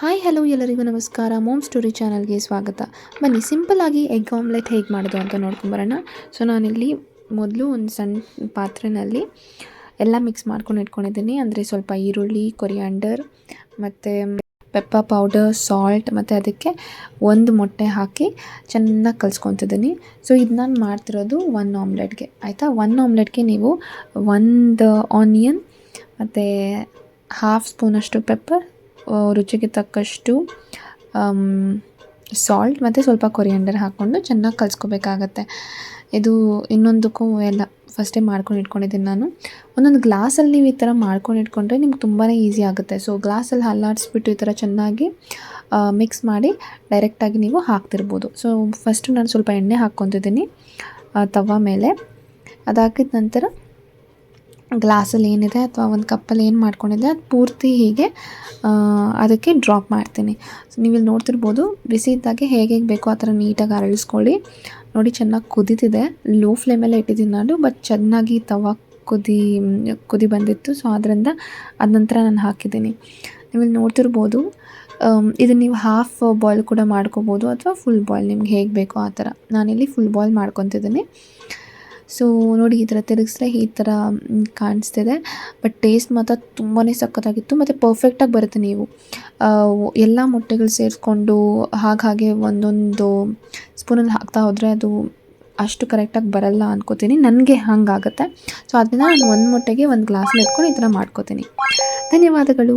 Hi hello ಎಲ್ಲರಿಗೂ ನಮಸ್ಕಾರ. Mom story ಚಾನಲ್ಗೆ ಸ್ವಾಗತ. ಬನ್ನಿ ಸಿಂಪಲ್ಲಾಗಿ ಎಗ್ ಆಮ್ಲೆಟ್ ಹೇಗೆ ಮಾಡೋದು ಅಂತ ನೋಡ್ಕೊಂಬರೋಣ. ಸೊ ನಾನಿಲ್ಲಿ ಮೊದಲು ಒಂದು ಸಣ್ಣ ಪಾತ್ರೆಯಲ್ಲಿ ಎಲ್ಲ ಮಿಕ್ಸ್ ಮಾಡ್ಕೊಂಡು ಇಟ್ಕೊಂಡಿದ್ದೀನಿ. ಅಂದರೆ ಸ್ವಲ್ಪ ಈರುಳ್ಳಿ, ಕೊರಿಯಾಂಡರ್ ಮತ್ತು ಪೆಪ್ಪರ್ ಪೌಡರ್, ಸಾಲ್ಟ್ ಮತ್ತು ಅದಕ್ಕೆ ಒಂದು ಮೊಟ್ಟೆ ಹಾಕಿ ಚೆನ್ನಾಗಿ ಕಲಿಸ್ಕೊತಿದ್ದೀನಿ. ಸೊ ಇದು ನಾನು ಮಾಡ್ತಿರೋದು ಒನ್ ಆಮ್ಲೆಟ್ಗೆ, ಆಯಿತಾ. ಒನ್ ಆಮ್ಲೆಟ್ಗೆ ನೀವು ಒಂದು ಆನಿಯನ್ ಮತ್ತು ಹಾಫ್ ಸ್ಪೂನಷ್ಟು ಪೆಪ್ಪರ್, ರುಚಿಗೆ ತಕ್ಕಷ್ಟು ಸಾಲ್ಟ್ ಮತ್ತು ಸ್ವಲ್ಪ ಕೊರಿಯಾಂಡರ್ ಹಾಕ್ಕೊಂಡು ಚೆನ್ನಾಗಿ ಕಲಿಸ್ಕೋಬೇಕಾಗತ್ತೆ. ಇದು ಇನ್ನೊಂದಕ್ಕೂ ಎಲ್ಲ ಫಸ್ಟೇ ಮಾಡ್ಕೊಂಡು ಇಟ್ಕೊಂಡಿದ್ದೀನಿ ನಾನು. ಒಂದೊಂದು ಗ್ಲಾಸಲ್ಲಿ ನೀವು ಈ ಥರ ಮಾಡ್ಕೊಂಡು ಇಟ್ಕೊಂಡ್ರೆ ನಿಮ್ಗೆ ತುಂಬಾ ಈಸಿ ಆಗುತ್ತೆ. ಸೊ ಗ್ಲಾಸಲ್ಲಿ ಹಲ್ಲಾಡಿಸ್ಬಿಟ್ಟು ಈ ಥರ ಚೆನ್ನಾಗಿ ಮಿಕ್ಸ್ ಮಾಡಿ ಡೈರೆಕ್ಟಾಗಿ ನೀವು ಹಾಕ್ತಿರ್ಬೋದು. ಸೊ ಫಸ್ಟು ನಾನು ಸ್ವಲ್ಪ ಎಣ್ಣೆ ಹಾಕ್ಕೊತಿದ್ದೀನಿ ತವ ಮೇಲೆ. ಅದಾಕಿದ ನಂತರ ಗ್ಲಾಸಲ್ಲಿ ಏನಿದೆ ಅಥವಾ ಒಂದು ಕಪ್ಪಲ್ಲಿ ಏನು ಮಾಡ್ಕೊಂಡಿದ್ದೆ ಅದು ಪೂರ್ತಿ ಹೀಗೆ ಅದಕ್ಕೆ ಡ್ರಾಪ್ ಮಾಡ್ತೀನಿ. ಸೊ ನೀವಿಲ್ಲಿ ನೋಡ್ತಿರ್ಬೋದು, ಬಿಸಿ ಇದ್ದಾಗೆ ಹೇಗೆ ಬೇಕೋ ಆ ಥರ ನೀಟಾಗಿ ಅರಳಿಸ್ಕೊಳ್ಳಿ. ನೋಡಿ ಚೆನ್ನಾಗಿ ಕುದೀತಿದೆ. ಲೋ ಫ್ಲೇಮಲ್ಲೇ ಇಟ್ಟಿದ್ದೀನಿ ನಾನು, ಬಟ್ ಚೆನ್ನಾಗಿ ತವ ಕುದಿ ಬಂದಿತ್ತು. ಸೊ ಅದರಿಂದ ಅದ ನಂತರ ನಾನು ಹಾಕಿದ್ದೀನಿ. ನೀವಿಲ್ಲಿ ನೋಡ್ತಿರ್ಬೋದು, ಇದನ್ನು ನೀವು ಹಾಫ್ ಬಾಯ್ಲ್ ಕೂಡ ಮಾಡ್ಕೋಬೋದು ಅಥವಾ ಫುಲ್ ಬಾಯ್ಲ್ ನಿಮ್ಗೆ ಹೇಗೆ ಬೇಕೋ ಆ ಥರ. ನಾನಿಲ್ಲಿ ಫುಲ್ ಬಾಯ್ಲ್ ಮಾಡ್ಕೊತಿದ್ದೀನಿ. ಸೊ ನೋಡಿ, ಈ ಥರ ತಿರುಗಿಸ್ರೆ ಈ ಥರ ಕಾಣಿಸ್ತಿದೆ. ಬಟ್ ಟೇಸ್ಟ್ ಮಾತ್ರ ತುಂಬಾ ಸಖತ್ತಾಗಿತ್ತು ಮತ್ತು ಪರ್ಫೆಕ್ಟಾಗಿ ಬರುತ್ತೆ. ನೀವು ಎಲ್ಲ ಮೊಟ್ಟೆಗಳು ಸೇರಿಸ್ಕೊಂಡು ಹಾಗೆ ಒಂದೊಂದು ಸ್ಪೂನಲ್ಲಿ ಹಾಕ್ತಾ ಹೋದರೆ ಅದು ಅಷ್ಟು ಕರೆಕ್ಟಾಗಿ ಬರಲ್ಲ ಅನ್ಕೋತೀನಿ. ನನಗೆ ಹಂಗಾಗುತ್ತೆ. ಸೊ ಅದನ್ನು ನಾನು ಒಂದು ಮೊಟ್ಟೆಗೆ ಒಂದು ಗ್ಲಾಸಲ್ಲಿ ಇಟ್ಕೊಂಡು ಈ ಥರ ಮಾಡ್ಕೋತೀನಿ. ಧನ್ಯವಾದಗಳು.